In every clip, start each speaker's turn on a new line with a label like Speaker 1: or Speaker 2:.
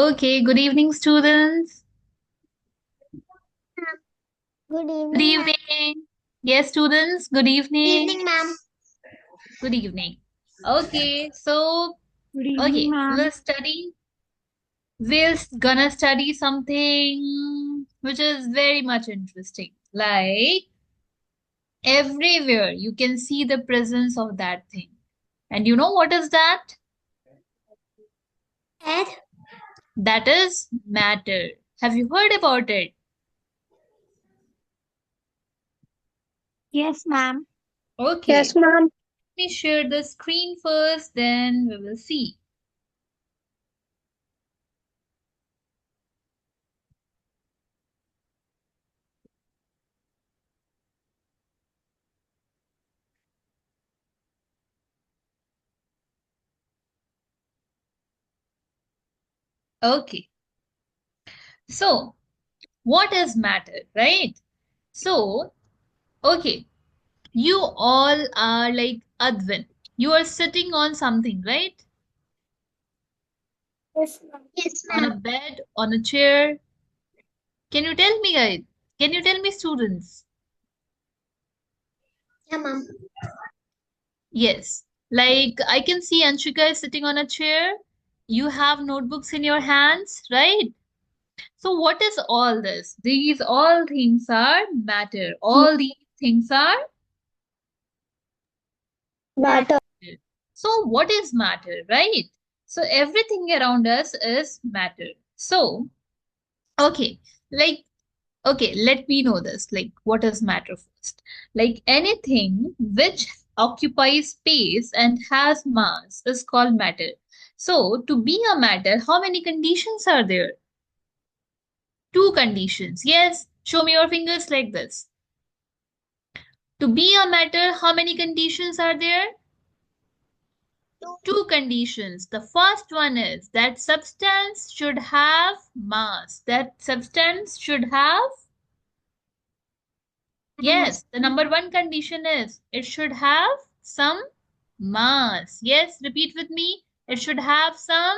Speaker 1: Okay, good evening, students.
Speaker 2: Good
Speaker 1: Good
Speaker 2: evening, ma'am.
Speaker 1: evening. Yes, students, good evening.
Speaker 2: Evening, ma'am.
Speaker 1: Good evening. Okay, so,
Speaker 3: Good evening,
Speaker 1: okay,
Speaker 3: ma'am.
Speaker 1: we're gonna study something which is very much interesting. Like, everywhere you can see the presence of that thing. And you know what is that?
Speaker 2: Ed?
Speaker 1: That is matter. Have you heard about it?
Speaker 3: Yes, ma'am.
Speaker 1: Okay,
Speaker 2: Yes, ma'am.
Speaker 1: let me share the screen first, then we will see. Okay, so what is matter, right? So, okay, you all are like Advin. You are sitting on something, right?
Speaker 2: Yes, ma'am. Yes,
Speaker 1: On a
Speaker 2: ma'am.
Speaker 1: bed, on a chair. Can you tell me, guys? Can you tell me, students?
Speaker 2: Yeah, ma'am.
Speaker 1: Yes. Like I can see Anshika is sitting on a chair. You have notebooks in your hands, right? So what is all this? These all things are matter. All these things are
Speaker 2: Matter.
Speaker 1: matter. So what is matter, right? So everything around us is matter. So, okay, like, okay, let me know this. Like, what is matter first? Like anything which occupies space and has mass is called matter. So, to be a matter, how many conditions are there? Two conditions. Yes, show me your fingers like this. To be a matter, how many conditions are there? Two conditions. The first one is that substance should have mass. That substance should have, yes, the number one condition is it should have some mass. Yes, repeat with me. It should have some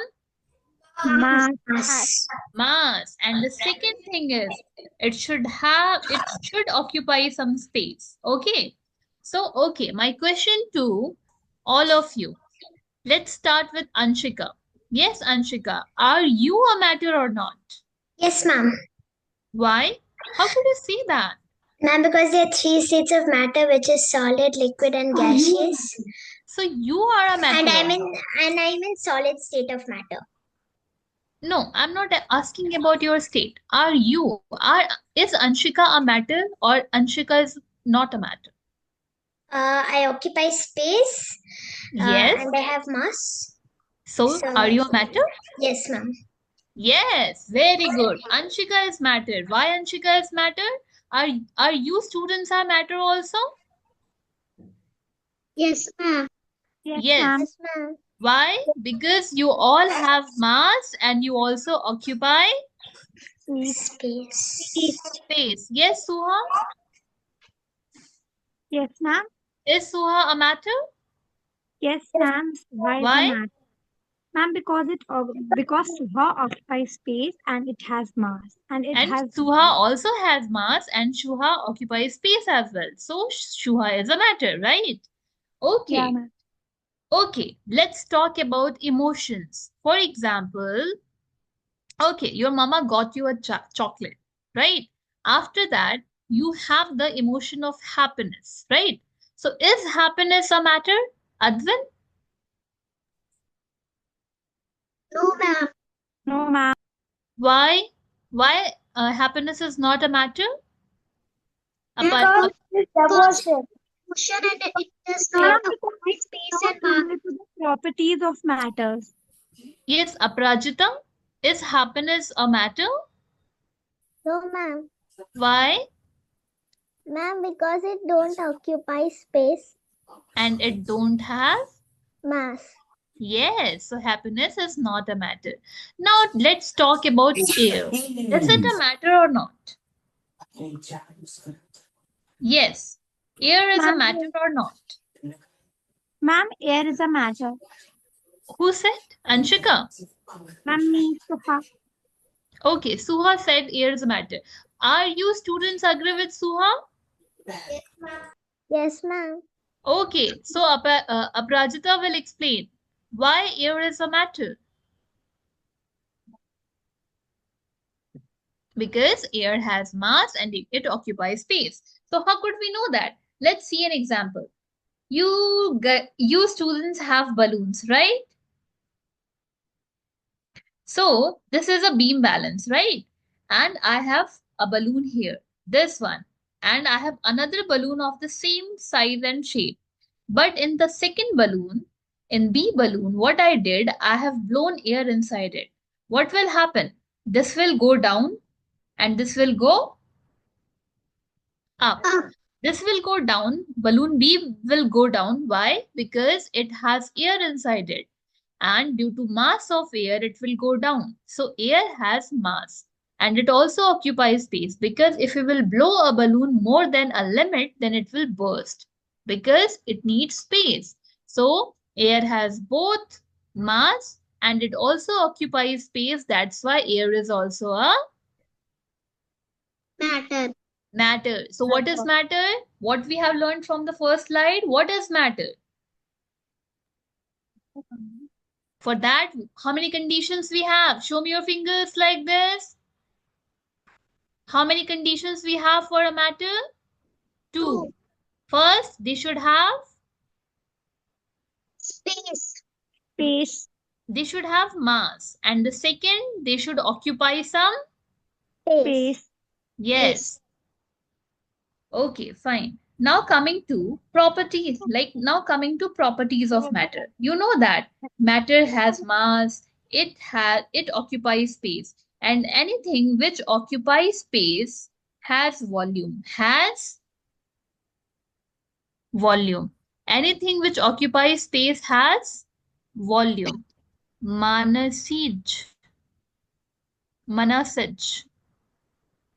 Speaker 3: Mass.
Speaker 1: mass. And the second thing is it should occupy some space. Okay. So, okay, my question to all of you. Let's start with Anshika. Yes, Anshika, are you a matter or not?
Speaker 2: Yes, ma'am.
Speaker 1: Why? How could you see that?
Speaker 2: Ma'am, because there are three states of matter, which is solid, liquid, and gaseous.
Speaker 1: So you are a
Speaker 2: And
Speaker 1: matter or
Speaker 2: I'm in
Speaker 1: not?
Speaker 2: and I'm in solid state of matter.
Speaker 1: No, I'm not asking about your state. Is Anshika a matter or Anshika is not a matter?
Speaker 2: I occupy space,
Speaker 1: Yes.
Speaker 2: and I have mass.
Speaker 1: So
Speaker 2: So
Speaker 1: are you a matter?
Speaker 2: yes, ma'am.
Speaker 1: Yes, very good. Anshika is matter. Why Anshika is matter? Are are you students are matter also?
Speaker 2: Yes, ma'am.
Speaker 3: Yes,
Speaker 1: Yes.
Speaker 3: ma'am.
Speaker 2: Yes, ma'am.
Speaker 1: Why? Because you all have mass and you also occupy
Speaker 2: Space.
Speaker 1: space. Yes, Suha?
Speaker 3: Yes, ma'am.
Speaker 1: Is Suha a matter?
Speaker 3: Yes, ma'am. Suha is a
Speaker 1: Why?
Speaker 3: matter. Ma'am, because Suha occupies space and it has mass and it
Speaker 1: And
Speaker 3: has.
Speaker 1: Suha also has mass and Shuha occupies space as well. So Shuha is a matter, right?
Speaker 3: Yeah,
Speaker 1: Okay.
Speaker 3: ma'am.
Speaker 1: Okay. Let's talk about emotions. For example, okay, your mama got you a chocolate, right? After that, you have the emotion of happiness, right? So is happiness a matter, Advin?
Speaker 2: No, ma'am.
Speaker 3: No, ma'am.
Speaker 1: Why? Why happiness is not a matter? Apart,
Speaker 2: Because it's emotion. Emotion, and it does not
Speaker 3: Ma'am,
Speaker 2: occupy
Speaker 3: because it's
Speaker 2: space
Speaker 3: not
Speaker 2: and mass.
Speaker 3: related to the properties of matters.
Speaker 1: yes, Aprajita, is happiness a matter?
Speaker 2: No, ma'am.
Speaker 1: Why?
Speaker 2: Ma'am, because it don't occupy space,
Speaker 1: And it don't have?
Speaker 2: mass.
Speaker 1: Yes, so happiness is not a matter. Now let's talk about air. Is it a matter or not? Yes, air is a
Speaker 3: Ma'am,
Speaker 1: matter or not?
Speaker 3: ma'am, air is a matter.
Speaker 1: Who said? Anshika.
Speaker 3: Ma'am, me, Suha.
Speaker 1: Okay, Suha said air is matter. Are you students agree with Suha?
Speaker 2: Yes, ma'am.
Speaker 1: Okay, so Aprajita will explain why air is a matter. Because air has mass and it occupies space. So how could we know that? Let's see an example. You students have balloons, right? So this is a beam balance, right? And I have a balloon here, this one, and I have another balloon of the same size and shape. But in the second balloon, in B balloon, what I did, I have blown air inside it. What will happen? This will go down and this will go up. This will go down. Balloon B will go down. Why? Because it has air inside it. And due to mass of air, it will go down. So air has mass. And it also occupies space because if we will blow a balloon more than a limit, then it will burst because it needs space. So air has both mass and it also occupies space. That's why air is also a
Speaker 2: Matter.
Speaker 1: matter. So what is matter? What we have learned from the first slide? What is matter? For that, how many conditions we have? Show me your fingers like this. How many conditions we have for a matter? Two. First, they should have
Speaker 2: Space.
Speaker 3: Space.
Speaker 1: they should have mass. And the second, they should occupy some.
Speaker 3: Space.
Speaker 1: Yes. Okay, fine. Now coming to properties, of matter. You know that matter has mass, it occupies space, and anything which occupies space has volume. Has volume. Anything which occupies space has volume. Manasij. Manasij.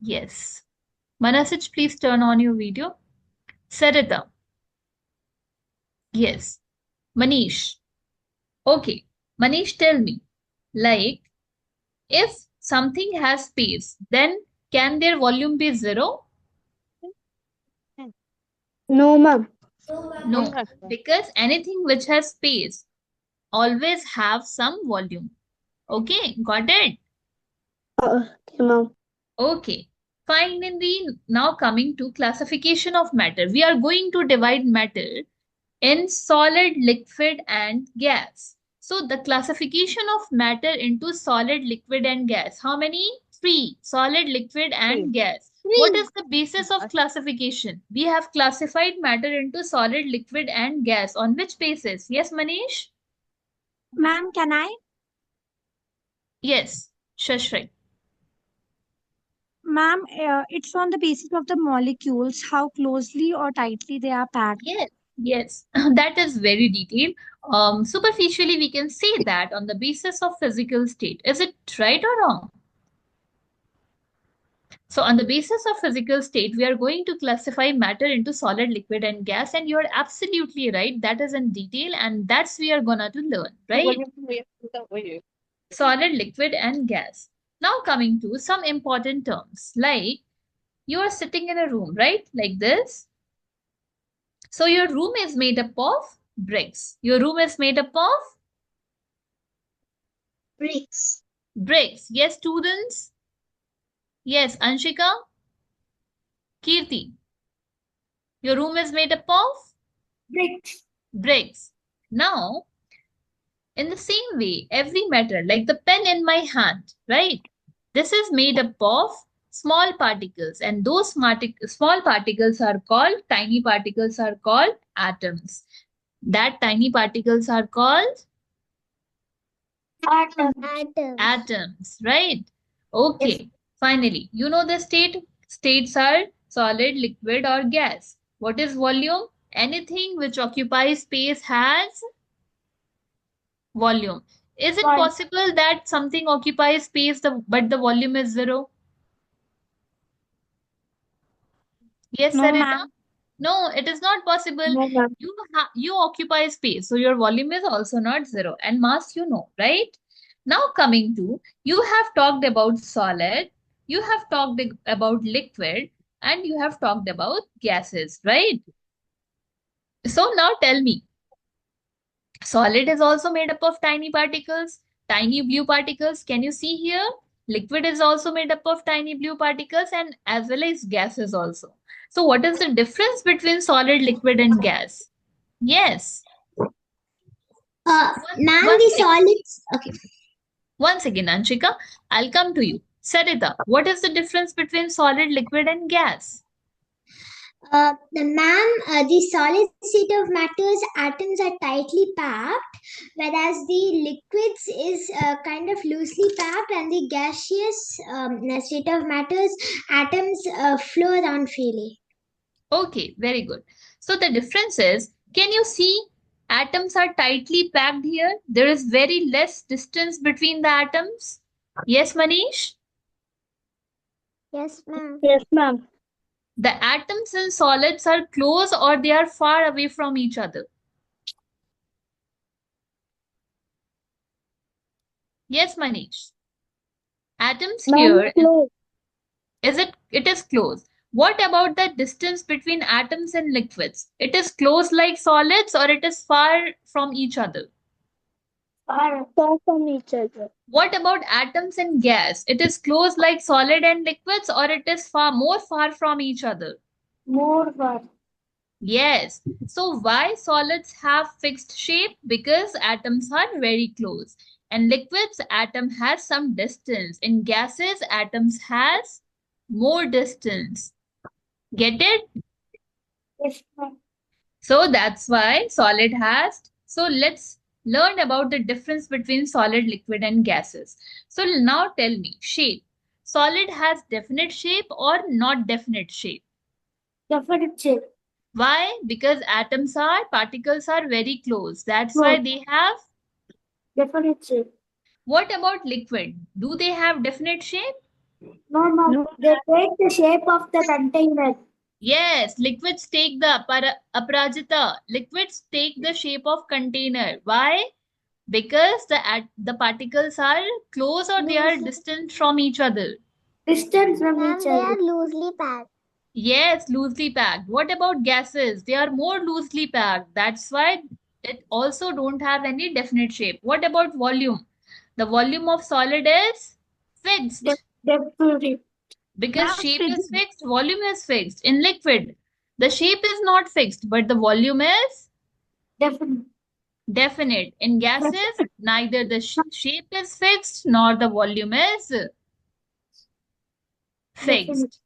Speaker 1: Yes. Manasij, please turn on your video. Sarita. Yes. Manish. Okay. Manish, tell me, like, if something has space, then can their volume be zero?
Speaker 2: No, ma'am.
Speaker 1: No, because anything which has space always have some volume. Okay, got it?
Speaker 2: Okay, ma'am.
Speaker 1: Okay. Finally, now coming to classification of matter. We are going to divide matter in solid, liquid, and gas. So the classification of matter into solid, liquid, and gas. How many? Three. Solid, liquid, and gas. What is the basis of classification? We have classified matter into solid, liquid, and gas. On which basis? Yes, Manish?
Speaker 3: Ma'am, can I?
Speaker 1: Yes, Shashri.
Speaker 3: Ma'am, it's on the basis of the molecules, how closely or tightly they are packed.
Speaker 1: Yes, yes, that is very detailed. Superficially, we can say that on the basis of physical state. Is it right or wrong? So on the basis of physical state, we are going to classify matter into solid, liquid, and gas. And you're absolutely right. That is in detail, and that's we are gonna to learn, right? Solid, liquid, and gas. Now coming to some important terms, like you are sitting in a room, right? Like this. So your room is made up of bricks. Your room is made up of
Speaker 2: Bricks.
Speaker 1: bricks. Yes, students? Yes, Anshika? Kirti? Your room is made up of
Speaker 2: Bricks.
Speaker 1: bricks. Now, in the same way, every matter, like the pen in my hand, right? This is made up of small particles, and those small particles are called, tiny particles are called atoms. That tiny particles are called atoms, right? Okay. Yes. Finally, you know the states are solid, liquid, or gas. What is volume? Anything which occupies space has volume. Is it possible that something occupies space but the volume is zero? Yes,
Speaker 3: No,
Speaker 1: Sarita?
Speaker 3: ma'am.
Speaker 1: No, it is not possible.
Speaker 3: No, ma'am.
Speaker 1: You occupy space, so your volume is also not zero. And mass, you know, right? Now coming to, you have talked about solid, you have talked about liquid, and you have talked about gases, right? So now tell me, solid is also made up of tiny particles, tiny blue particles. Can you see here? Liquid is also made up of tiny blue particles and as well as gases also. So what is the difference between solid, liquid and gas? Yes.
Speaker 2: Ma'am,
Speaker 1: One
Speaker 2: the
Speaker 1: second.
Speaker 2: solids. Okay.
Speaker 1: Once again, Anshika, I'll come to you. Sarita, what is the difference between solid, liquid and gas?
Speaker 2: The solid state of matter's atoms are tightly packed, whereas the liquids is kind of loosely packed, and the gaseous state of matter's atoms flow around freely.
Speaker 1: Okay, very good. So the difference is, can you see atoms are tightly packed here? There is very less distance between the atoms. Yes, Manish?
Speaker 2: Yes, ma'am.
Speaker 3: Yes, ma'am.
Speaker 1: The atoms in solids are close or they are far away from each other. Yes, Manish. Atoms
Speaker 3: Ma'am,
Speaker 1: here,
Speaker 3: close.
Speaker 1: it is close. What about the distance between atoms and liquids? It is close like solids or it is far from each other?
Speaker 3: Far from each other.
Speaker 1: What about atoms and gas? It is close like solid and liquids or it is far from each other?
Speaker 3: More far.
Speaker 1: Yes. So why solids have fixed shape? Because atoms are very close. And liquids, atom has some distance. In gases, atoms has more distance. Get it?
Speaker 3: Yes, ma'am.
Speaker 1: So that's why solid has. So let's learn about the difference between solid, liquid, and gases. So now tell me, shape. Solid has definite shape or not definite shape?
Speaker 3: Definite shape.
Speaker 1: Why? Because particles are very close. That's
Speaker 3: Close.
Speaker 1: why they have.
Speaker 3: Definite shape.
Speaker 1: What about liquid? Do they have definite shape?
Speaker 3: No, ma'am.
Speaker 1: No.
Speaker 3: They take the shape of the container.
Speaker 1: Yes, liquids take the aparajita. Liquids take the shape of container. Why? Because the particles are close or they are distant from each other.
Speaker 3: Distance from
Speaker 2: Ma'am,
Speaker 3: each
Speaker 2: they
Speaker 3: other.
Speaker 2: are loosely packed.
Speaker 1: Yes, loosely packed. What about gases? They are more loosely packed. That's why it also don't have any definite shape. What about volume? The volume of solid is fixed.
Speaker 3: Definitely.
Speaker 1: Because shape is fixed, volume is fixed. In liquid, the shape is not fixed, but the volume is
Speaker 3: Definite.
Speaker 1: definite. In gases, neither the shape is fixed nor the volume is
Speaker 3: Definite.
Speaker 1: fixed.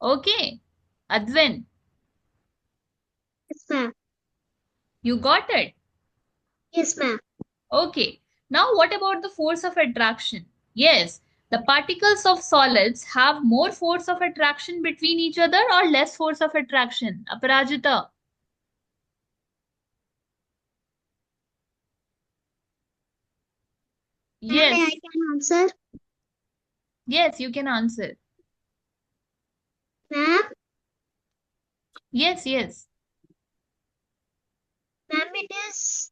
Speaker 1: Okay. Advin,
Speaker 2: Yes, ma'am.
Speaker 1: you got it?
Speaker 2: Yes, ma'am.
Speaker 1: Okay. Now what about the force of attraction? Yes, the particles of solids have more force of attraction between each other or less force of attraction? Aparajita.
Speaker 2: Ma'am, may I
Speaker 1: Yes.
Speaker 2: can answer?
Speaker 1: Yes, you can answer.
Speaker 2: Ma'am,
Speaker 1: Yes, yes.
Speaker 2: ma'am, it is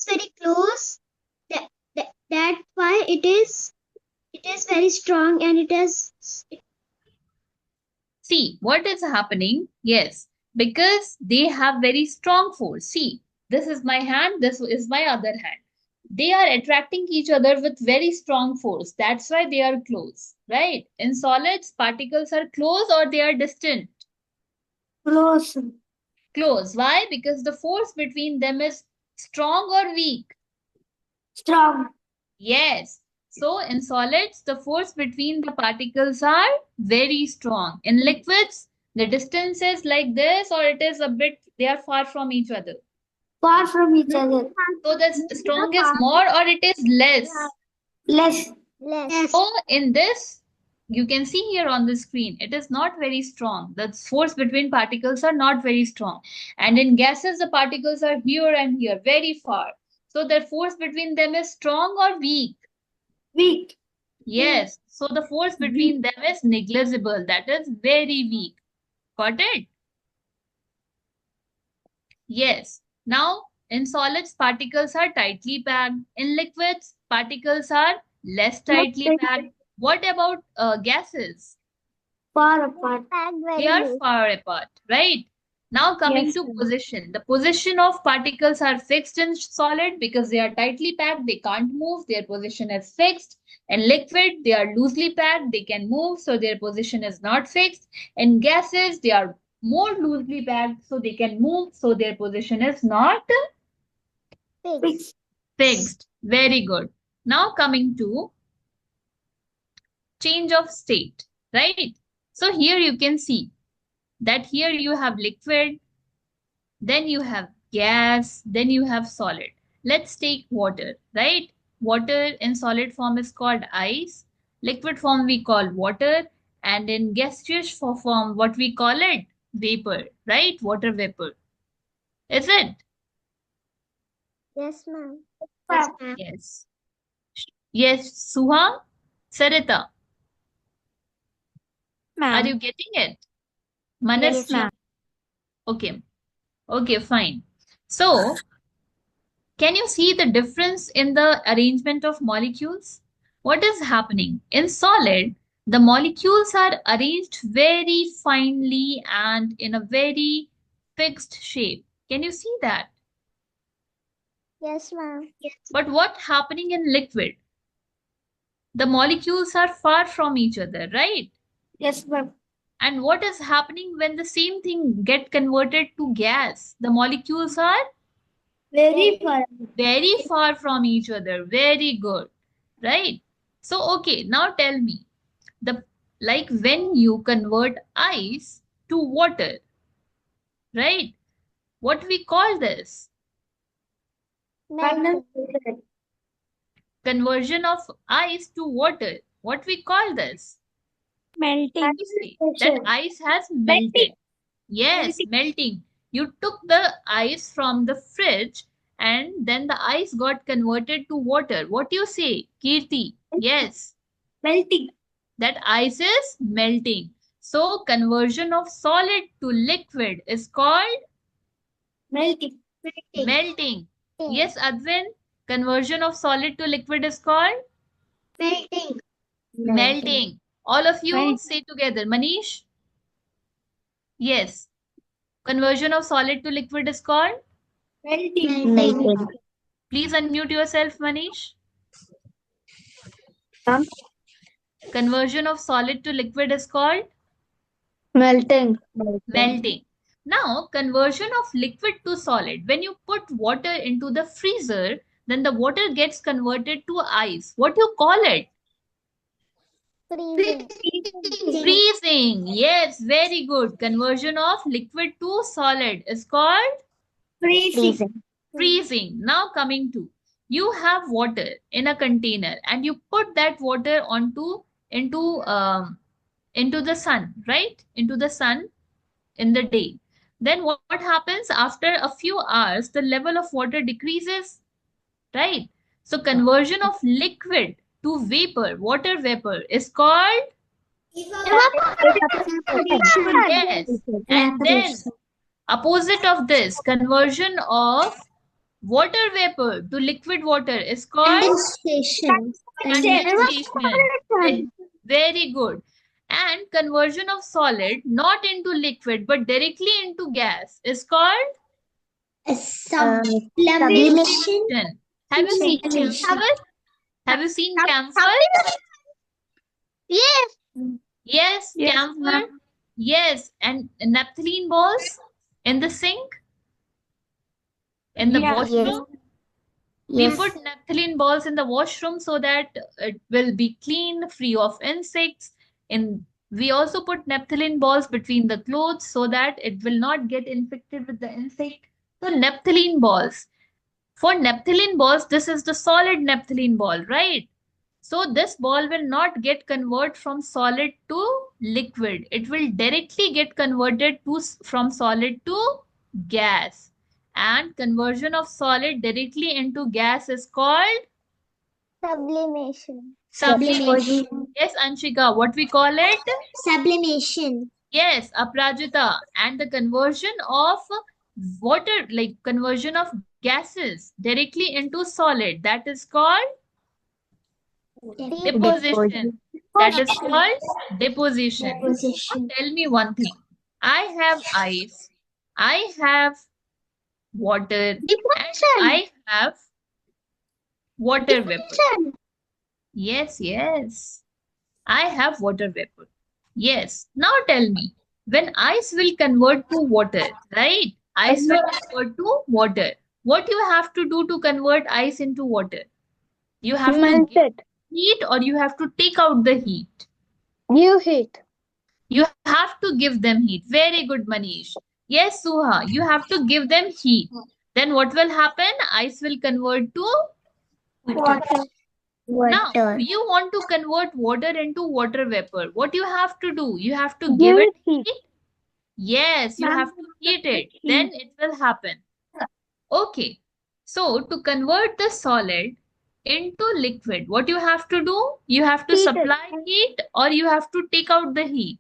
Speaker 2: very close. That's why it is very strong, and it is.
Speaker 1: See, what is happening? Yes, because they have very strong force. See, this is my hand, this is my other hand. They are attracting each other with very strong force. That's why they are close, right? In solids, particles are close or they are distant.
Speaker 3: Close.
Speaker 1: Close. Why? Because the force between them is strong or weak.
Speaker 3: Strong.
Speaker 1: Yes. So in solids, the force between the particles are very strong. In liquids, the distance is like this or it is a bit, they are far from each other.
Speaker 3: Far from each other.
Speaker 1: So the strong is more or it is less.
Speaker 3: Less.
Speaker 2: Less.
Speaker 1: So in this, you can see here on the screen, it is not very strong. The force between particles are not very strong. And in gases, the particles are here and here, very far. So the force between them is strong or weak?
Speaker 3: Weak.
Speaker 1: Yes. So the force between them is negligible. That is very weak. Got it? Yes. Now, in solids, particles are tightly packed. In liquids, particles are less tightly packed. What about gases?
Speaker 2: Far apart.
Speaker 1: They are far apart, right? Now coming
Speaker 3: Yes,
Speaker 1: to
Speaker 3: ma'am.
Speaker 1: position. The position of particles are fixed in solid because they are tightly packed. They can't move. Their position is fixed. In liquid, they are loosely packed. They can move, so their position is not fixed. In gases, they are more loosely packed, so they can move, so their position is not
Speaker 2: Fixed.
Speaker 1: fixed. Very good. Now coming to change of state, right? So here you can see that here you have liquid, then you have gas, then you have solid. Let's take water, right? Water in solid form is called ice. Liquid form we call water. And in gaseous form, what we call it? Vapor, right? Water vapor. Is it?
Speaker 2: Yes, ma'am. Yes, ma'am.
Speaker 1: Yes. Yes, Suha? Sarita, are
Speaker 3: Ma'am.
Speaker 1: you getting it?
Speaker 3: Yes,
Speaker 1: Manasvi?
Speaker 3: ma'am.
Speaker 1: Okay. Okay, fine. So, can you see the difference in the arrangement of molecules? What is happening? In solid, the molecules are arranged very finely and in a very fixed shape. Can you see that?
Speaker 2: Yes, ma'am.
Speaker 1: But what happening in liquid? The molecules are far from each other, right?
Speaker 2: Yes, ma'am.
Speaker 1: And what is happening when the same thing get converted to gas? The molecules are
Speaker 2: Very far.
Speaker 1: very far from each other. Very good, right? So, okay, now tell me, the like when you convert ice to water, right? What we call this?
Speaker 2: Melted.
Speaker 1: Conversion of ice to water. What we call this?
Speaker 3: Melting.
Speaker 1: You see, that ice has melted. Yes, melting. You took the ice from the fridge and then the ice got converted to water. What you say, Kirti? Yes,
Speaker 2: Melting.
Speaker 1: that ice is melting. So conversion of solid to liquid is called
Speaker 2: Melting.
Speaker 1: melting. Yes, Advin, conversion of solid to liquid is called
Speaker 2: Melting.
Speaker 1: melting. All of you
Speaker 3: Melt.
Speaker 1: say together. Manish? Yes. Conversion of solid to liquid is called?
Speaker 2: Melting.
Speaker 1: Please unmute yourself, Manish.
Speaker 3: Ma'am.
Speaker 1: Conversion of solid to liquid is called
Speaker 2: Melting.
Speaker 1: melting. Now, conversion of liquid to solid. When you put water into the freezer, then the water gets converted to ice. What you call it?
Speaker 2: Freezing.
Speaker 1: Freezing. Yes, very good. Conversion of liquid to solid is called
Speaker 2: Freezing.
Speaker 1: freezing. Now coming to, you have water in a container and you put that water into the sun, right? Into the sun in the day. Then what happens after a few hours? The level of water decreases, right? So conversion of liquid to vapor, water vapor, is called yes. And then opposite of this, conversion of water vapor to liquid water is called
Speaker 2: Condensation.
Speaker 1: condensation. Very good. And conversion of solid not into liquid but directly into gas is called
Speaker 2: Sublimation.
Speaker 1: sublimation. Have you seen camphor? Have you seen camphor?
Speaker 2: Yes.
Speaker 1: Yes,
Speaker 3: Yes,
Speaker 1: camphor.
Speaker 3: ma'am.
Speaker 1: Yes, and naphthalene balls in the sink, in the
Speaker 3: Yeah.
Speaker 1: washroom. We put naphthalene balls in the washroom so that it will be clean, free of insects. And we also put naphthalene balls between the clothes so that it will not get infected with the insect. So naphthalene balls. For naphthalene balls, this is the solid naphthalene ball, right? So this ball will not get converted from solid to liquid. It will directly get converted to from solid to gas. And conversion of solid directly into gas is called
Speaker 2: Sublimation.
Speaker 1: Sublimation. Yes, Anshika, what we call it?
Speaker 2: Sublimation.
Speaker 1: Yes, Aprajita. And the conversion of water, like conversion of gases directly into solid, that is called deposition. That is called deposition. Now
Speaker 2: Deposition.
Speaker 1: tell me one thing. I have ice, I have water, and I have water vapor. Yes, yes. I have water vapor. Yes. Now tell me, when ice will convert to water, right? Ice will convert to water. What you have to do to convert ice into water? You have to
Speaker 3: Melt
Speaker 1: give
Speaker 3: it.
Speaker 1: heat or you have to take out the heat.
Speaker 3: Give heat.
Speaker 1: You have to give them heat. Very good, Manish. Yes, Suha, you have to give them heat. Then what will happen? Ice will convert to
Speaker 2: Water.
Speaker 1: now,
Speaker 2: Water.
Speaker 1: you want to convert water into water vapor. What you have to do? You have to
Speaker 3: Give
Speaker 1: give it
Speaker 3: it heat.
Speaker 1: heat. Yes, you
Speaker 3: Ma'am,
Speaker 1: have to heat
Speaker 3: give
Speaker 1: it.
Speaker 3: it
Speaker 1: Then
Speaker 3: heat.
Speaker 1: it will happen. Okay. So to convert the solid into liquid, what you have to do? You have to
Speaker 3: Heat it.
Speaker 1: supply heat or you have to take out the heat.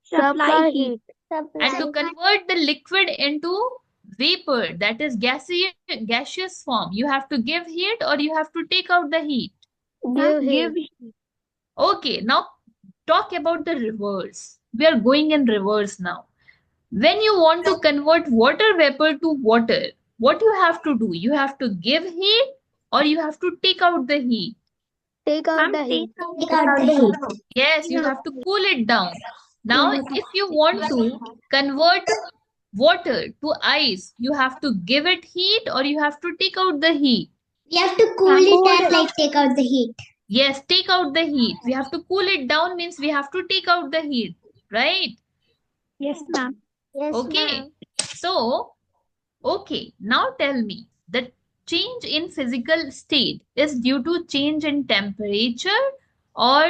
Speaker 3: Supply heat.
Speaker 1: And to convert the liquid into vapor, that is gaseous form, you have to give heat or you have to take out the heat.
Speaker 3: Ma'am, give heat.
Speaker 1: Okay, now talk about the reverse. We are going in reverse now. When you want to convert water vapor to water, what you have to do? You have to give heat or you have to take out the heat.
Speaker 3: Take out
Speaker 2: Ma'am,
Speaker 3: the heat.
Speaker 2: take out the heat.
Speaker 1: Yes, you have to cool it down. Now, if you want to convert water to ice, you have to give it heat or you have to take out the heat.
Speaker 2: We have to cool it and like take out the heat.
Speaker 1: Yes, take out the heat. We have to cool it down means we have to take out the heat, right?
Speaker 3: Yes, ma'am.
Speaker 2: Yes,
Speaker 1: Okay. So, okay, now tell me, the change in physical state is due to change in temperature or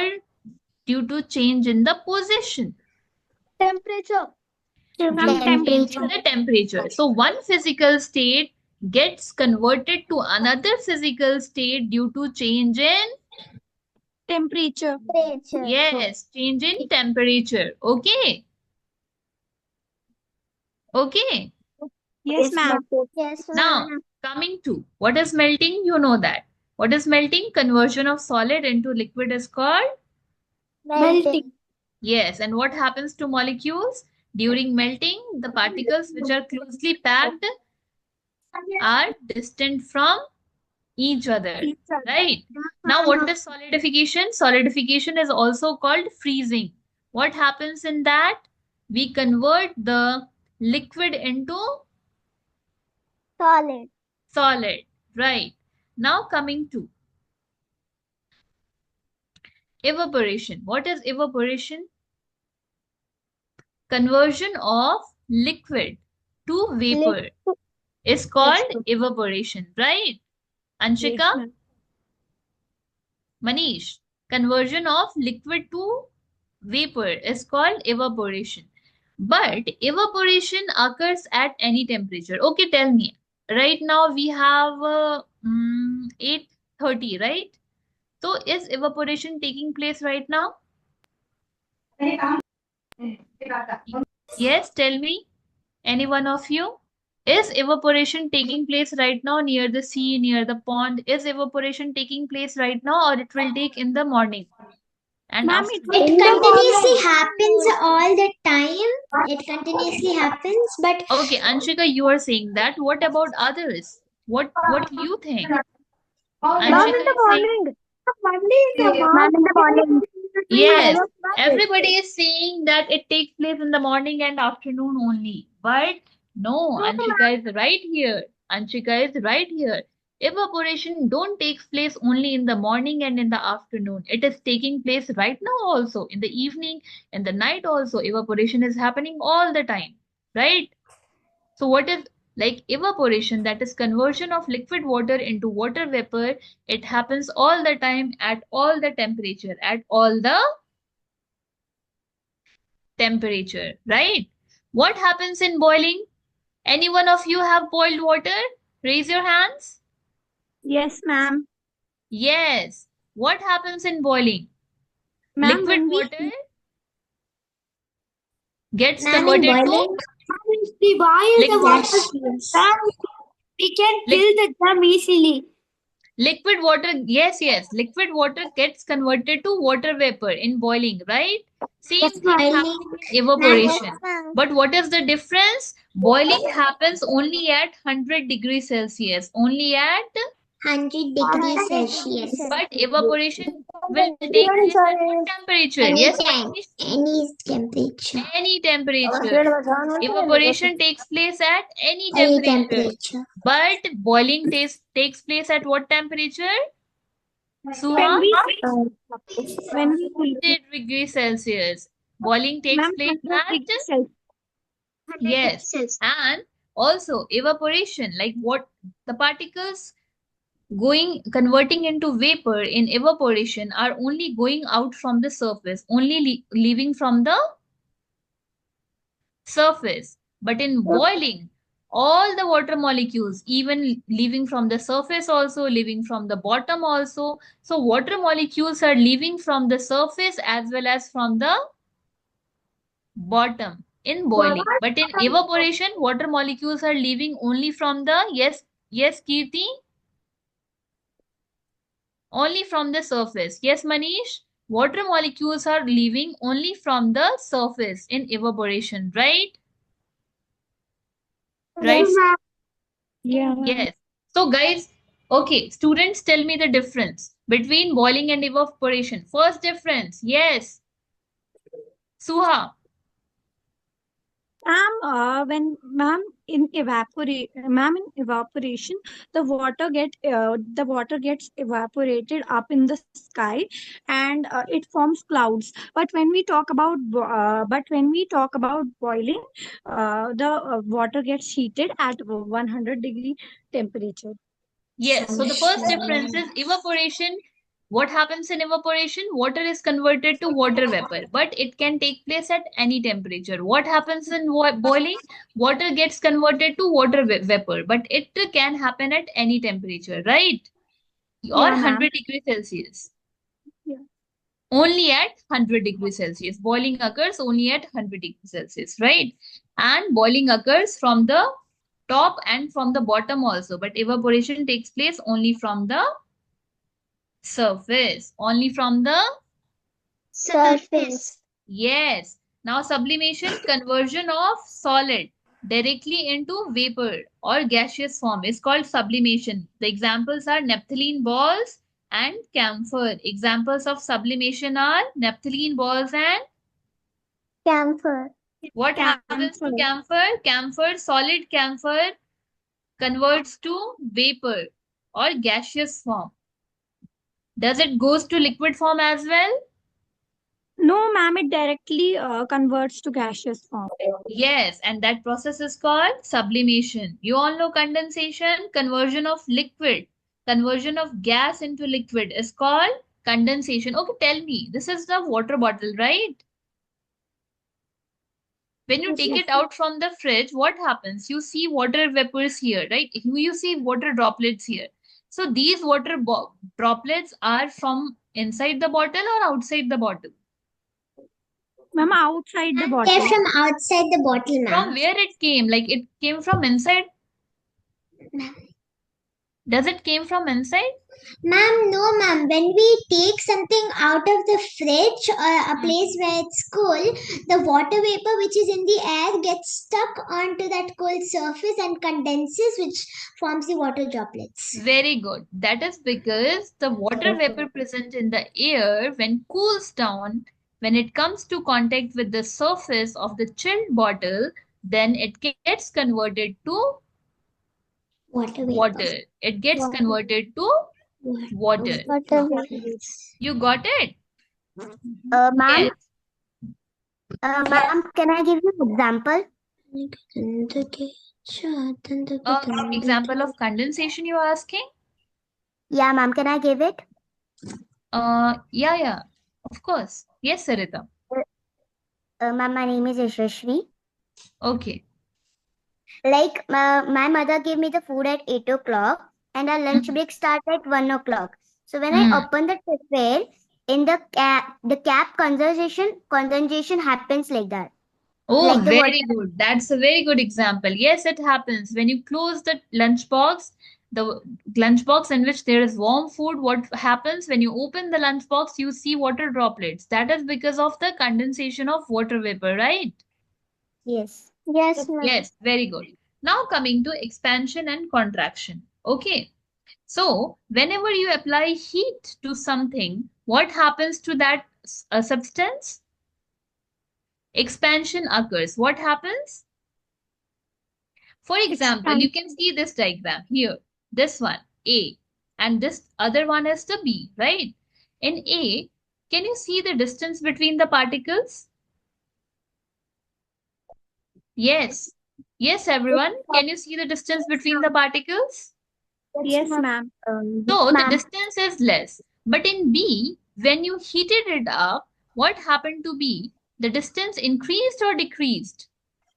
Speaker 1: due to change in the position?
Speaker 3: Temperature.
Speaker 1: Due to change in the temperature. So one physical state gets converted to another physical state due to change in,
Speaker 3: Temperature.
Speaker 1: yes, change in temperature. Okay. Okay.
Speaker 3: Yes, ma'am.
Speaker 2: Yes,
Speaker 1: Now, coming to what is melting, you know that. What is melting? Conversion of solid into liquid is called?
Speaker 2: Melting.
Speaker 1: Yes. And what happens to molecules? During melting, the particles which are closely packed are distant from each other, right? Now, what is solidification? Solidification is also called freezing. What happens in that? We convert the liquid into
Speaker 2: Solid.
Speaker 1: solid, right? Now, coming to evaporation. What is evaporation? Conversion of liquid to vapor is called evaporation, right? Anshika, Manish, conversion of liquid to vapor is called evaporation. But evaporation occurs at any temperature. Okay, tell me. Right now we have 8:30, right? So is evaporation taking place right now? Yes, tell me. Any one of you? Is evaporation taking place right now near the sea, near the pond? Is evaporation taking place right now or it will take in the morning and
Speaker 3: Ma'am,
Speaker 1: after?
Speaker 2: It continuously happens all the time. It continuously happens, but
Speaker 1: Okay, Anshika, you are saying that. What about others? What you think?
Speaker 3: Ma'am,
Speaker 1: Anshika
Speaker 3: in the
Speaker 1: is saying
Speaker 3: morning. Ma'am, in the morning.
Speaker 1: yes. Everybody is saying that it takes place in the morning and afternoon only. But no, Anshika is right here. Anshika is right here. Evaporation don't take place only in the morning and in the afternoon. It is taking place right now also. In the evening, in the night also. Evaporation is happening all the time. Right? So what is like evaporation, that is conversion of liquid water into water vapor, it happens all the time at all the temperature, at all the temperature, right? What happens in boiling? Any one of you have boiled water? Raise your hands.
Speaker 3: Yes, ma'am.
Speaker 1: Yes. What happens in boiling?
Speaker 3: Ma'am,
Speaker 1: Liquid
Speaker 3: when we
Speaker 1: water gets
Speaker 2: Ma'am, in
Speaker 1: converted to
Speaker 2: boiling,
Speaker 3: if we boil the
Speaker 1: liquid.
Speaker 3: water,
Speaker 2: gaseous.
Speaker 3: ma'am, we can
Speaker 1: Liquid.
Speaker 3: fill the drum easily.
Speaker 1: Liquid water, yes, yes. Liquid water gets converted to water vapor in boiling, right?
Speaker 3: Yes,
Speaker 1: Same thing
Speaker 3: ma'am.
Speaker 1: happening
Speaker 2: Boiling,
Speaker 1: in
Speaker 2: ma'am,
Speaker 1: evaporation. But what is the difference? Boiling happens only at 100 degrees Celsius. Only at,
Speaker 2: 100 degrees Celsius.
Speaker 1: but evaporation will take place at what temperature? Yes,
Speaker 2: Anytime,
Speaker 1: Manish?
Speaker 2: any temperature.
Speaker 1: Any temperature. Evaporation takes place at any
Speaker 2: Any
Speaker 1: temperature.
Speaker 2: temperature.
Speaker 1: But boiling takes place at what temperature?
Speaker 3: When
Speaker 1: Suha?
Speaker 3: we when we
Speaker 1: 100 degrees Celsius. Boiling takes
Speaker 3: ma'am,
Speaker 1: place
Speaker 3: 100
Speaker 1: at,
Speaker 3: degrees Celsius.
Speaker 1: yes. And also evaporation, like what the particles going converting into vapor in evaporation are only going out from the surface, only leaving from the surface. But in boiling, all the water molecules, even leaving from the surface also, leaving from the bottom also. So water molecules are leaving from the surface as well as from the bottom in boiling. But in evaporation, water molecules are leaving only from the, yes, yes, Kirti, only from the surface. Yes, Manish, water molecules are leaving only from the surface in evaporation, right? Right?
Speaker 2: Yes.
Speaker 3: Yeah.
Speaker 1: Yes. So, guys, okay, students, tell me the difference between boiling and evaporation. First difference, yes, Suha.
Speaker 3: Ma'am, in evaporation, the water gets evaporated up in the sky, and it forms clouds. But when we talk about boiling, the water gets heated at 100-degree temperature.
Speaker 1: Yes, so the first difference is evaporation. What happens in evaporation? Water is converted to water vapor, but it can take place at any temperature. What happens in boiling? Water gets converted to water vapor, but it can happen at any temperature, right? Or
Speaker 3: Yeah, ma'am.
Speaker 1: 100 degrees Celsius.
Speaker 3: Yeah.
Speaker 1: Only at 100 degrees Celsius. Boiling occurs only at 100 degrees Celsius, right? And boiling occurs from the top and from the bottom also, but evaporation takes place only from the surface. Only from the,
Speaker 2: Surface.
Speaker 1: yes. Now sublimation, conversion of solid directly into vapor or gaseous form is called sublimation. The examples are naphthalene balls and camphor. Examples of sublimation are naphthalene balls and
Speaker 2: Camphor.
Speaker 1: what happens to
Speaker 3: Camphor.
Speaker 1: camphor? Camphor, solid camphor converts to vapor or gaseous form. Does it goes to liquid form as well?
Speaker 3: No, ma'am, it directly converts to gaseous form.
Speaker 1: Yes, and that process is called sublimation. You all know condensation, conversion of liquid, conversion of gas into liquid is called condensation. Okay, tell me, this is the water bottle, right? When you
Speaker 3: Yes,
Speaker 1: take
Speaker 3: ma'am.
Speaker 1: it out from the fridge, what happens? You see water vapors here, right? You see water droplets here. So these water droplets are from inside the bottle or outside the bottle?
Speaker 3: Ma'am, outside the
Speaker 2: Ma'am, they're
Speaker 3: bottle.
Speaker 2: from outside the bottle,
Speaker 1: From
Speaker 2: ma'am.
Speaker 1: where it came? Like it came from inside?
Speaker 2: Ma'am,
Speaker 1: Does it came from inside?
Speaker 2: no, ma'am. When we take something out of the fridge or a place where it's cool, the water vapor which is in the air gets stuck onto that cold surface and condenses, which forms the water droplets.
Speaker 1: Very good. That is because the water vapor present in the air when cools down, when it comes to contact with the surface of the chilled bottle, then it gets converted to
Speaker 2: Water vapor.
Speaker 1: water. It gets
Speaker 3: Water.
Speaker 1: converted to water.
Speaker 2: Water
Speaker 1: You got it?
Speaker 4: Ma'am,
Speaker 1: Yes.
Speaker 4: ma'am, can I give you an example?
Speaker 1: Example of condensation you are asking?
Speaker 4: Yeah, ma'am, can I give it?
Speaker 1: Yeah, of course. Yes, Sarita.
Speaker 4: Ma'am, my name is Yashashri.
Speaker 1: Okay.
Speaker 4: Like, my mother gave me the food at 8 o'clock and our lunch break starts at 1 o'clock. So when
Speaker 1: Hmm.
Speaker 4: I open the tupperware, in the cap condensation happens like that.
Speaker 1: Oh,
Speaker 4: Like the water.
Speaker 1: very good. That's a very good example. Yes, it happens. When you close the lunchbox in which there is warm food, what happens when you open the lunchbox, you see water droplets. That is because of the condensation of water vapor, right?
Speaker 4: Yes.
Speaker 2: Yes, ma'am.
Speaker 1: Yes, very good. Now coming to expansion and contraction. Okay. So, whenever you apply heat to something, what happens to that substance? Expansion occurs. What happens? For example, you can
Speaker 3: Expansion.
Speaker 1: see this diagram here. This one, A, and this other one is the B, right? In A, can you see the distance between the particles? Yes. Yes, everyone. Can you see the distance between the particles?
Speaker 3: Yes, ma'am.
Speaker 4: Yes,
Speaker 1: So the
Speaker 4: ma'am.
Speaker 1: distance is less. But in B, when you heated it up, what happened to B? The distance increased or decreased?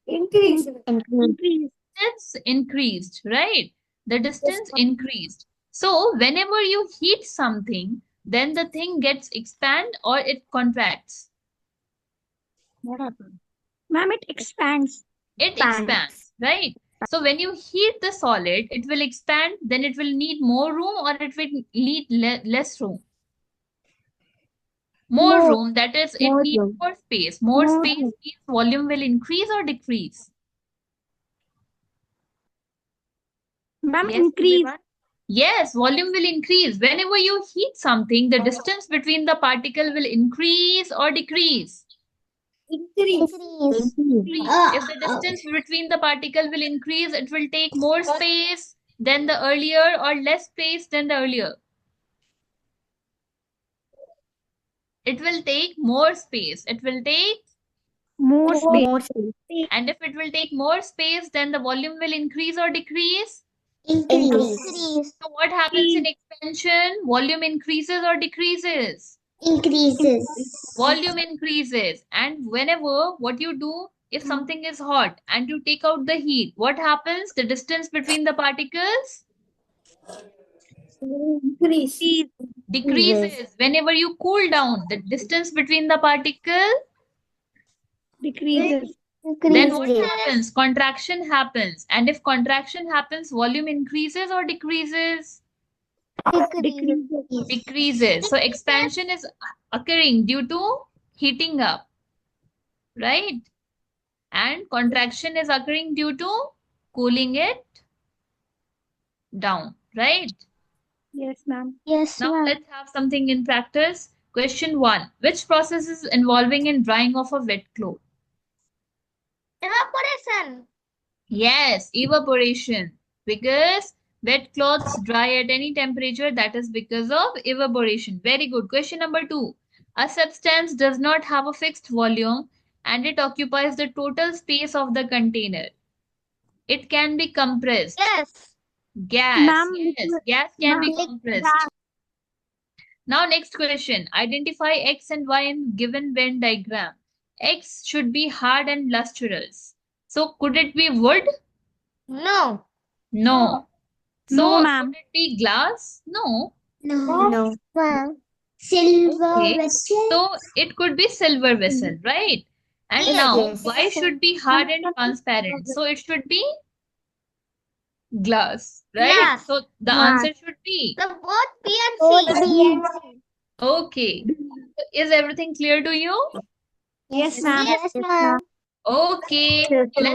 Speaker 3: Increase.
Speaker 4: Increase.
Speaker 3: Increase.
Speaker 1: Distance increased, right? The distance increased. So whenever you heat something, then the thing gets expand or it contracts.
Speaker 3: What happened? Ma'am, it expands.
Speaker 1: It
Speaker 4: Expands.
Speaker 1: expands, right? So when you heat the solid, it will expand, then it will need more room or it will need less room. More
Speaker 3: More.
Speaker 1: room, that is, it
Speaker 4: More
Speaker 1: needs
Speaker 4: room.
Speaker 1: more space. More
Speaker 3: More
Speaker 1: space
Speaker 3: room.
Speaker 1: means volume will increase or decrease.
Speaker 3: Ma'am,
Speaker 1: Yes,
Speaker 3: increase.
Speaker 1: everyone? Yes, volume will increase. Whenever you heat something, the distance between the particle will increase or decrease.
Speaker 3: Increase.
Speaker 2: Increase.
Speaker 1: Increase. If the distance between the particle will increase, it will take more space than the earlier or less space than the earlier. It will take more space. It will take,
Speaker 3: More space.
Speaker 4: More space.
Speaker 1: and if it will take more space, then the volume will increase or decrease.
Speaker 2: Increase.
Speaker 1: So what happens in expansion? Volume increases or decreases?
Speaker 2: Increases.
Speaker 1: Volume increases. And whenever what you do, if something is hot and you take out the heat, what happens? The distance between the particles
Speaker 3: Increase.
Speaker 4: Increases.
Speaker 1: decreases. Whenever you cool down, the distance between the particle,
Speaker 3: Decreases.
Speaker 1: then what
Speaker 2: Increases.
Speaker 1: happens? Contraction happens. And if contraction happens, volume increases or decreases?
Speaker 3: Decreases.
Speaker 1: Decreases. So expansion is occurring due to heating up, right? And contraction is occurring due to cooling it down, right?
Speaker 3: Yes, ma'am.
Speaker 2: Yes,
Speaker 1: Now
Speaker 2: ma'am.
Speaker 1: let's have something in practice. Question 1. Which process is involving in drying of a wet cloth?
Speaker 2: Evaporation.
Speaker 1: Yes, evaporation. Because wet cloths dry at any temperature, that is because of evaporation. Very good. Question number 2. A substance does not have a fixed volume and it occupies the total space of the container. It can be compressed.
Speaker 2: Yes.
Speaker 1: Gas.
Speaker 3: Ma'am,
Speaker 1: Yes, gas can be
Speaker 3: ma'am,
Speaker 1: compressed. Now next question. Identify X and Y in given Venn diagram. X should be hard and lustrous. So could it be wood?
Speaker 2: No.
Speaker 1: No.
Speaker 3: no,
Speaker 1: So
Speaker 3: ma'am.
Speaker 1: could it be glass? No.
Speaker 4: No.
Speaker 2: Silver
Speaker 1: Okay.
Speaker 2: vessel.
Speaker 1: So it could be silver vessel, right? And
Speaker 2: Yes.
Speaker 1: now
Speaker 4: Yes.
Speaker 1: Y should be hard and transparent. So it should be glass, right?
Speaker 2: Glass.
Speaker 1: So the
Speaker 3: Glass.
Speaker 1: answer should be
Speaker 2: The both B and C.
Speaker 1: okay. So is everything clear to you?
Speaker 3: Yes, ma'am.
Speaker 2: Yes, ma'am.
Speaker 1: Okay.
Speaker 3: Yes,
Speaker 1: Let's